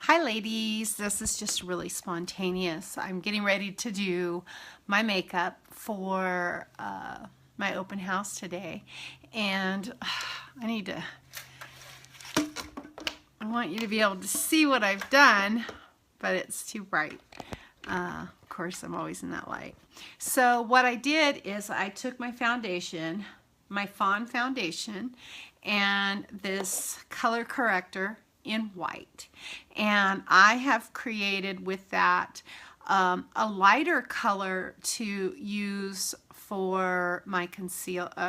Hi ladies, this is just really spontaneous. I'm getting ready to do my makeup for my open house today, and I want you to be able to see what I've done, but it's too bright. Of course, I'm always in that light. So what I did is I took my foundation, my Fawn foundation, and this color corrector in white, and I have created with that a lighter color to use for my concealer.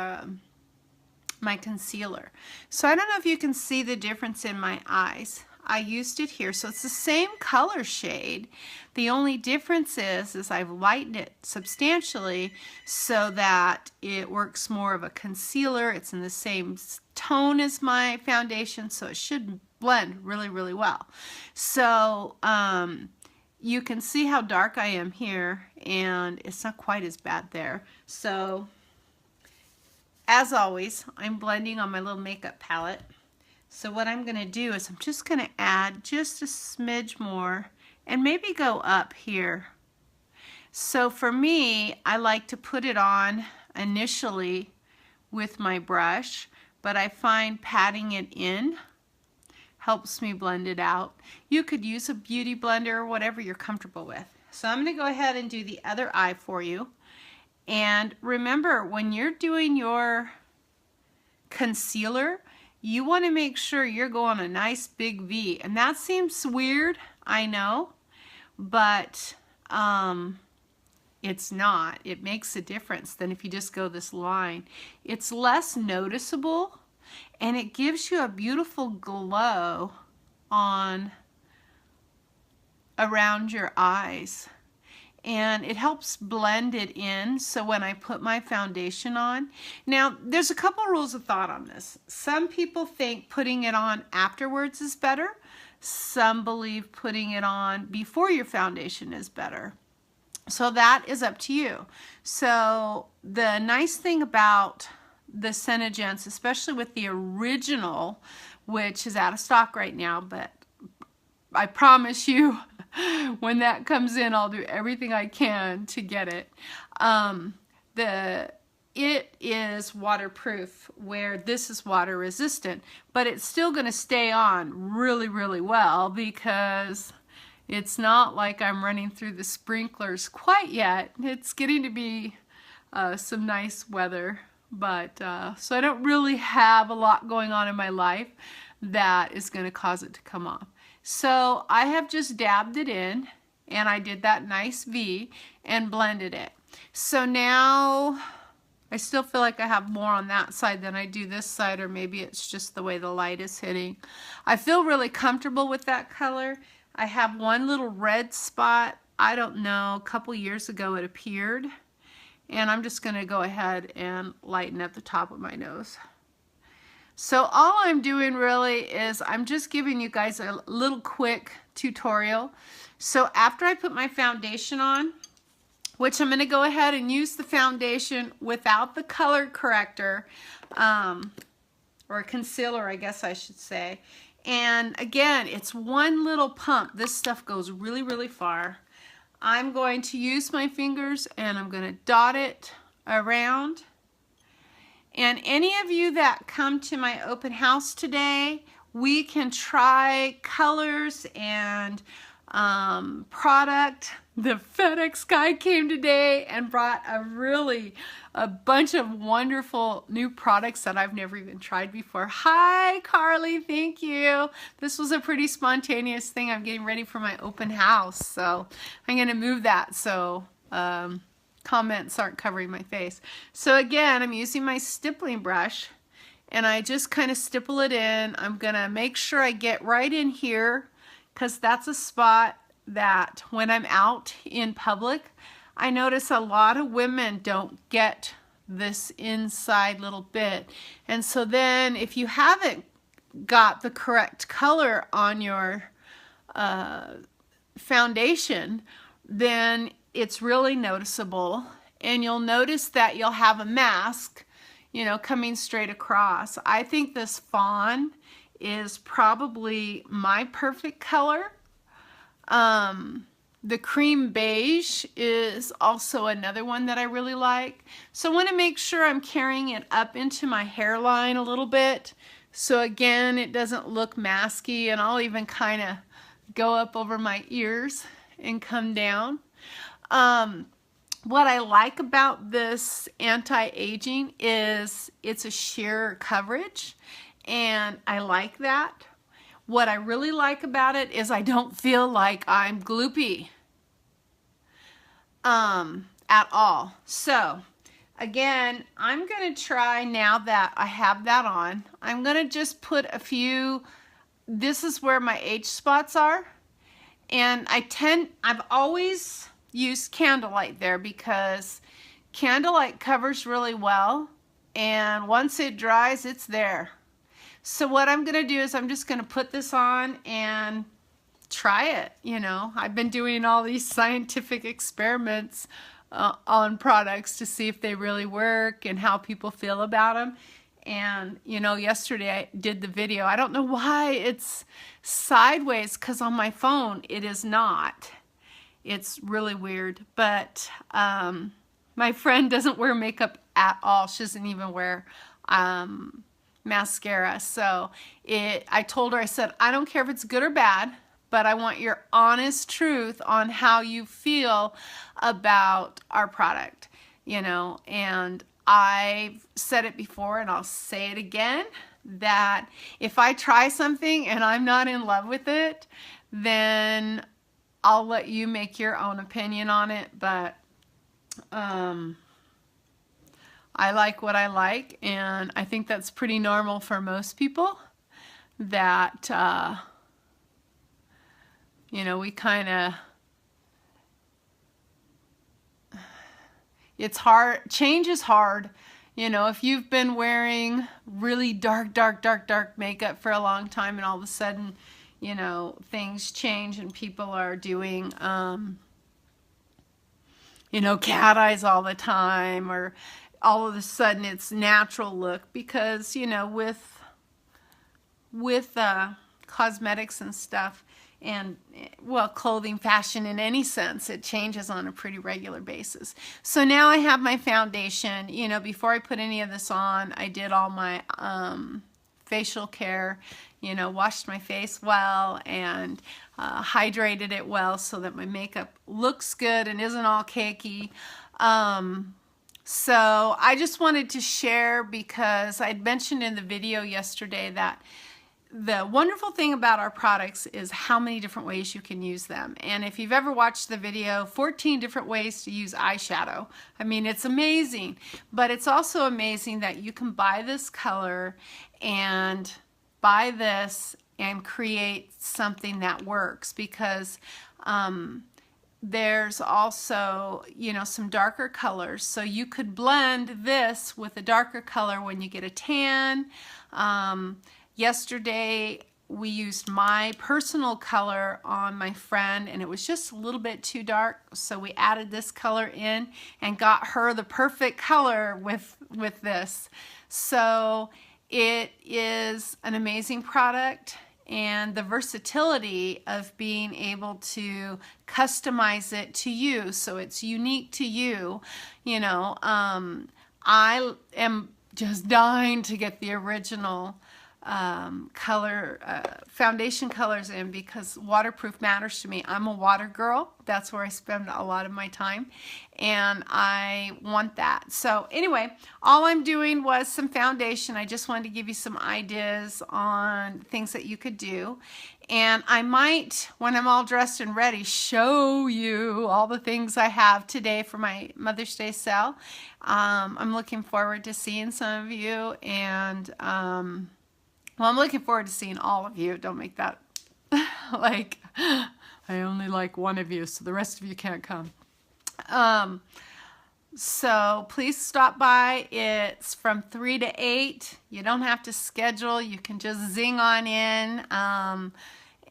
So I don't know if you can see the difference in my eyes. I used it here, so it's the same color shade. The only difference is I've lightened it substantially so that it works more of a concealer. It's in the same tone as my foundation, so it should blend really, really well. So you can see how dark I am here, and it's not quite as bad there. So as always, I'm blending on my little makeup palette. So what I'm going to do is I'm just going to add just a smidge more and maybe go up here. So for me, I like to put it on initially with my brush, but I find patting it in helps me blend it out. You could use a beauty blender or whatever you're comfortable with. So I'm going to go ahead and do the other eye for you. And remember, when you're doing your concealer, you want to make sure you're going a nice big V. And that seems weird, I know, but it's not. It makes a difference than if you just go this line. It's less noticeable, and it gives you a beautiful glow on around your eyes. And it helps blend it in, so when I put my foundation on. Now, there's a couple rules of thought on this. Some people think putting it on afterwards is better. Some believe putting it on before your foundation is better. So that is up to you. So the nice thing about the Senegence, especially with the original, which is out of stock right now, but I promise you, when that comes in, I'll do everything I can to get it. It is waterproof, where this is water resistant, but it's still going to stay on really, really well, because it's not like I'm running through the sprinklers quite yet. It's getting to be some nice weather, but so I don't really have a lot going on in my life that is going to cause it to come off. So I have just dabbed it in, and I did that nice V and blended it. So now I still feel like I have more on that side than I do this side, or maybe it's just the way the light is hitting. I feel really comfortable with that color. I have one little red spot. I don't know, a couple years ago it appeared, and I'm just going to go ahead and lighten up the top of my nose. So all I'm doing really is I'm just giving you guys a little quick tutorial. So after I put my foundation on, which I'm going to go ahead and use the foundation without the color corrector, or concealer, I guess I should say. And again, it's one little pump. This stuff goes really, really far. I'm going to use my fingers, and I'm going to dot it around. And any of you that come to my open house today, we can try colors and product. The FedEx guy came today and brought a bunch of wonderful new products that I've never even tried before. Hi, Carly, thank you. This was a pretty spontaneous thing. I'm getting ready for my open house, so I'm going to move that so comments aren't covering my face. So again, I'm using my stippling brush, and I just kind of stipple it in. I'm gonna make sure I get right in here, because that's a spot that when I'm out in public, I notice a lot of women don't get this inside little bit. And so then if you haven't got the correct color on your foundation, then it's really noticeable, and you'll notice that you'll have a mask, you know, coming straight across. I think this fawn is probably my perfect color, The cream beige is also another one that I really like. So I want to make sure I'm carrying it up into my hairline a little bit. So again, it doesn't look masky, and I'll even kind of go up over my ears and come down. What I like about this anti-aging is it's a sheer coverage, and I like that. What I really like about it is I don't feel like I'm gloopy at all. So again, I'm going to try, now that I have that on, I'm going to just put a few, this is where my age spots are. And I've always used candlelight there because candlelight covers really well. And once it dries, it's there. So what I'm going to do is I'm just going to put this on and try it. You know, I've been doing all these scientific experiments on products to see if they really work and how people feel about them. And, you know, yesterday I did the video. I don't know why it's sideways, because on my phone it is not. It's really weird. But my friend doesn't wear makeup at all. She doesn't even wear mascara. So I told her, I said, I don't care if it's good or bad, but I want your honest truth on how you feel about our product, you know. And I've said it before and I'll say it again, that if I try something and I'm not in love with it, then I'll let you make your own opinion on it. But I like what I like, and I think that's pretty normal for most people, that you know, we kind of, it's hard, change is hard. You know, if you've been wearing really dark makeup for a long time, and all of a sudden, you know, things change and people are doing, you know, cat eyes all the time, or all of a sudden it's natural look, because, you know, with cosmetics and stuff, and, well, clothing, fashion in any sense, it changes on a pretty regular basis. So now I have my foundation. You know, before I put any of this on, I did all my facial care, you know, washed my face well and hydrated it well so that my makeup looks good and isn't all cakey. So I just wanted to share, because I'd mentioned in the video yesterday that the wonderful thing about our products is how many different ways you can use them. And if you've ever watched the video, 14 different ways to use eyeshadow. I mean, it's amazing. But it's also amazing that you can buy this color and buy this and create something that works, because there's also, you know, some darker colors. So you could blend this with a darker color when you get a tan. Yesterday we used my personal color on my friend, and it was just a little bit too dark, so we added this color in and got her the perfect color with this. So it is an amazing product, and the versatility of being able to customize it to you so it's unique to you. You know, I am just dying to get the original foundation colors in, because waterproof matters to me. I'm a water girl. That's where I spend a lot of my time, and I want that. So anyway, all I'm doing was some foundation. I just wanted to give you some ideas on things that you could do, and I might, when I'm all dressed and ready, show you all the things I have today for my Mother's Day sale. I'm looking forward to seeing some of you, and well, I'm looking forward to seeing all of you. Don't make that like I only like one of you, so the rest of you can't come. So please stop by. It's from 3 to 8. You don't have to schedule. You can just zing on in,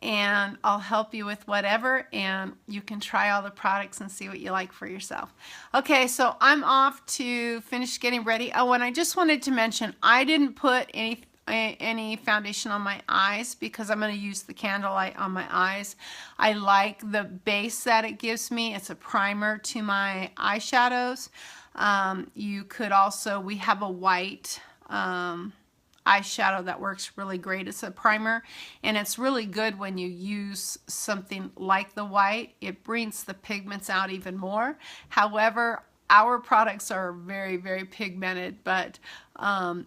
and I'll help you with whatever, and you can try all the products and see what you like for yourself. Okay, so I'm off to finish getting ready. Oh, and I just wanted to mention, I didn't put any any foundation on my eyes because I'm going to use the Candlelight on my eyes. I like the base that it gives me. It's a primer to my eyeshadows. You could also, we have a white eyeshadow that works really great. It's a primer, and it's really good when you use something like the white. It brings the pigments out even more. However, our products are very, very pigmented, but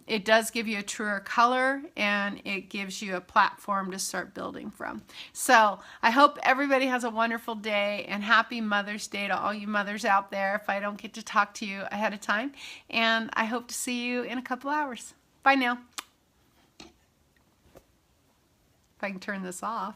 it does give you a truer color, and it gives you a platform to start building from. So I hope everybody has a wonderful day, and happy Mother's Day to all you mothers out there if I don't get to talk to you ahead of time. And I hope to see you in a couple hours. Bye now. If I can turn this off.